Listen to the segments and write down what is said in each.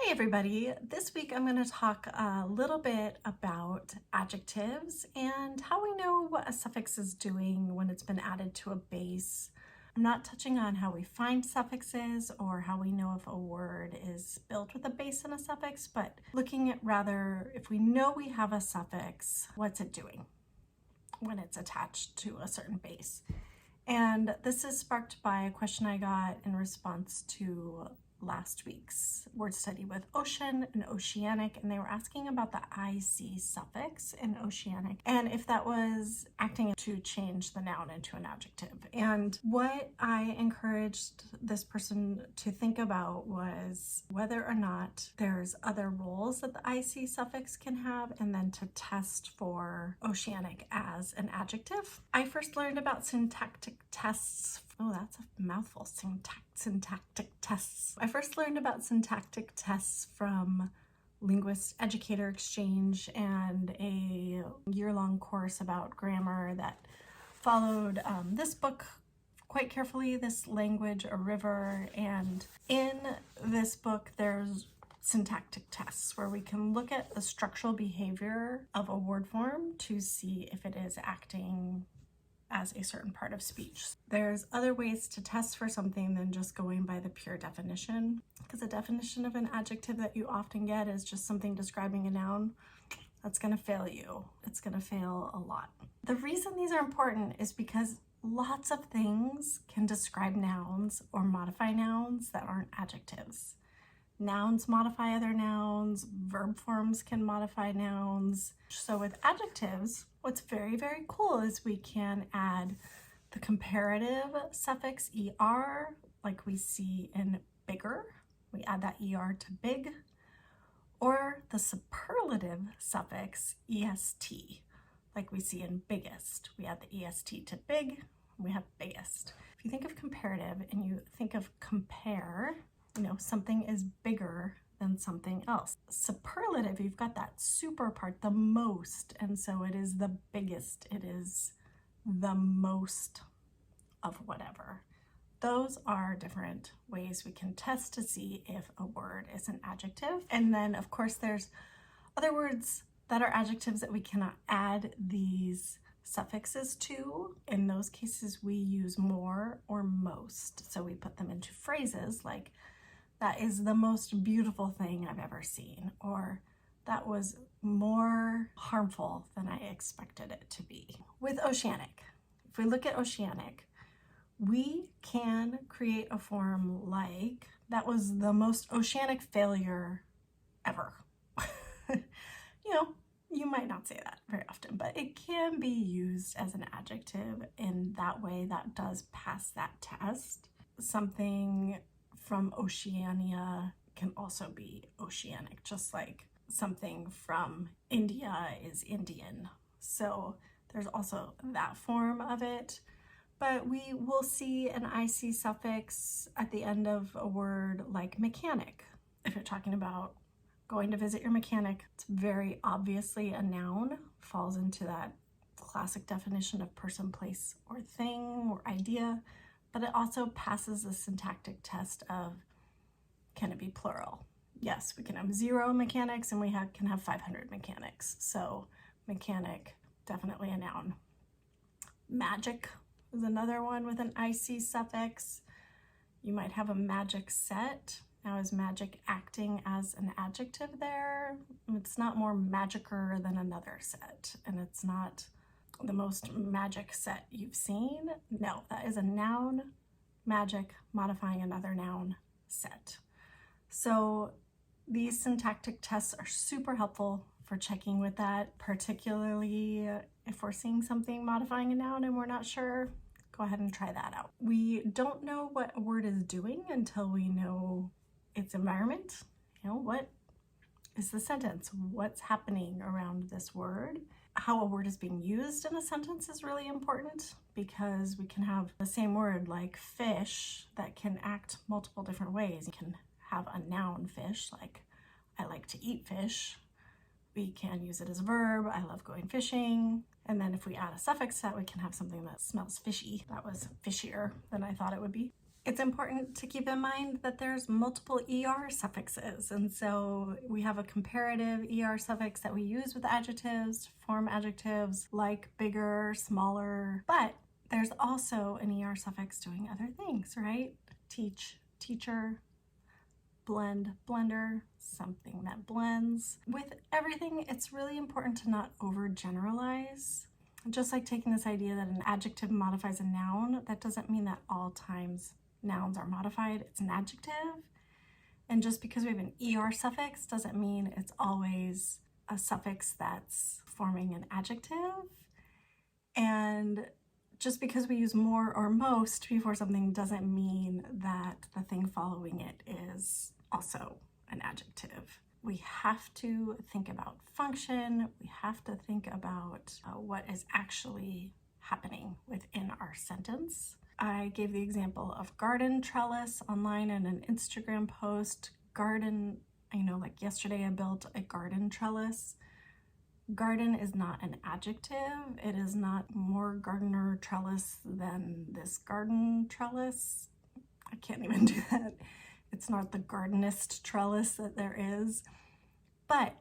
Hey everybody, this week I'm going to talk a little bit about adjectives and how we know what a suffix is doing when it's been added to a base. I'm not touching on how we find suffixes or how we know if a word is built with a base and a suffix, but looking at rather if we know we have a suffix, what's it doing when it's attached to a certain base. And this is sparked by a question I got in response to last week's word study with ocean and oceanic, and they were asking about the IC suffix in oceanic and if that was acting to change the noun into an adjective. And what I encouraged this person to think about was whether or not there's other roles that the IC suffix can have, and then to test for oceanic as an adjective. I first learned about syntactic tests. Oh, that's a mouthful. Syntactic tests. I first learned about syntactic tests from Linguist Educator Exchange and a year-long course about grammar that followed this book quite carefully, This Language, a River. And in this book, there's syntactic tests where we can look at the structural behavior of a word form to see if it is acting as a certain part of speech. There's other ways to test for something than just going by the pure definition, because the definition of an adjective that you often get is just something describing a noun. That's going to fail you. It's going to fail a lot. The reason these are important is because lots of things can describe nouns or modify nouns that aren't adjectives. Nouns modify other nouns, verb forms can modify nouns. So with adjectives, what's very, very cool is we can add the comparative suffix er, like we see in bigger. We add that er to big. Or the superlative suffix est, like we see in biggest. We add the est to big, we have biggest. If you think of comparative and you think of compare, you know, something is bigger than something else. Superlative, you've got that super part, the most, and so it is the biggest, it is the most of whatever. Those are different ways we can test to see if a word is an adjective. And then of course there's other words that are adjectives that we cannot add these suffixes to. In those cases we use more or most. So we put them into phrases like, that is the most beautiful thing I've ever seen, or that was more harmful than I expected it to be. With oceanic, if we look at oceanic, we can create a form like, that was the most oceanic failure ever. You know, you might not say that very often, but it can be used as an adjective in that way. That does pass that test. Something from Oceania can also be oceanic, just like something from India is Indian. So there's also that form of it. But we will see an IC suffix at the end of a word like mechanic. If you're talking about going to visit your mechanic, it's very obviously a noun, falls into that classic definition of person, place, or thing or idea. But it also passes the syntactic test of, can it be plural? Yes, we can have 0 mechanics and we can have 500 mechanics. So mechanic, definitely a noun. Magic is another one with an IC suffix. You might have a magic set. Now is magic acting as an adjective there? It's not more magicer than another set, and it's not the most magic set you've seen. No, that is a noun, magic, modifying another noun set. So these syntactic tests are super helpful for checking with that, particularly if we're seeing something modifying a noun and we're not sure, go ahead and try that out. We don't know what a word is doing until we know its environment. You know, what is the sentence? What's happening around this word? How a word is being used in a sentence is really important, because we can have the same word like fish that can act multiple different ways. You can have a noun fish, like I like to eat fish. We can use it as a verb, I love going fishing. And then if we add a suffix to that, we can have something that smells fishy. That was fishier than I thought it would be. It's important to keep in mind that there's multiple ER suffixes, and so we have a comparative ER suffix that we use with adjectives, form adjectives like bigger, smaller, but there's also an ER suffix doing other things, right? Teach, teacher, blend, blender, something that blends. With everything, it's really important to not overgeneralize. Just like taking this idea that an adjective modifies a noun, that doesn't mean that all times nouns are modified. It's an adjective. And just because we have an ER suffix doesn't mean it's always a suffix that's forming an adjective. And just because we use more or most before something doesn't mean that the thing following it is also an adjective. We have to think about function. We have to think about what is actually happening within our sentence. I gave the example of garden trellis online in an Instagram post. Garden, like yesterday I built a garden trellis. Garden is not an adjective. It is not more gardener trellis than this garden trellis. I can't even do that. It's not the gardenist trellis that there is. But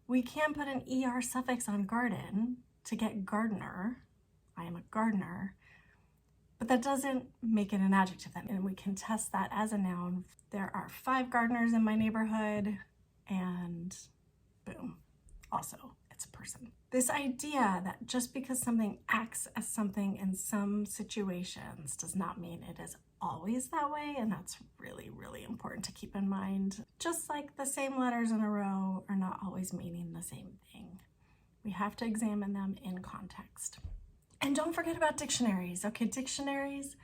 we can put an ER suffix on garden to get gardener. I am a gardener. But that doesn't make it an adjective then, and we can test that as a noun. There are 5 gardeners in my neighborhood, and boom, also it's a person. This idea that just because something acts as something in some situations does not mean it is always that way, and that's really, really important to keep in mind. Just like the same letters in a row are not always meaning the same thing. We have to examine them in context. And don't forget about dictionaries. Okay, dictionaries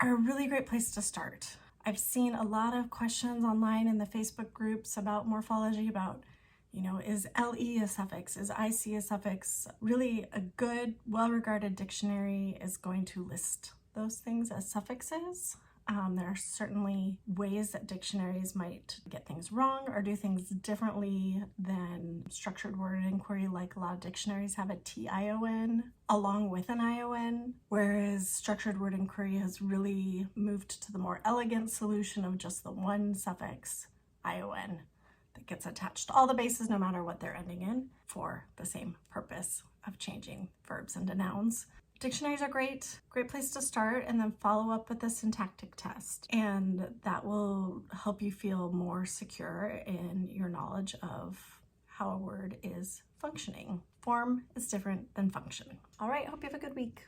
are a really great place to start. I've seen a lot of questions online in the Facebook groups about morphology, about, is LE a suffix? Is IC a suffix? Really, a good, well-regarded dictionary is going to list those things as suffixes. There are certainly ways that dictionaries might get things wrong or do things differently than structured word inquiry, like a lot of dictionaries have a TION along with an ION, whereas structured word inquiry has really moved to the more elegant solution of just the one suffix, ION, that gets attached to all the bases no matter what they're ending in for the same purpose of changing verbs into nouns. Dictionaries are great place to start, and then follow up with a syntactic test, and that will help you feel more secure in your knowledge of how a word is functioning. Form is different than function. All right, hope you have a good week.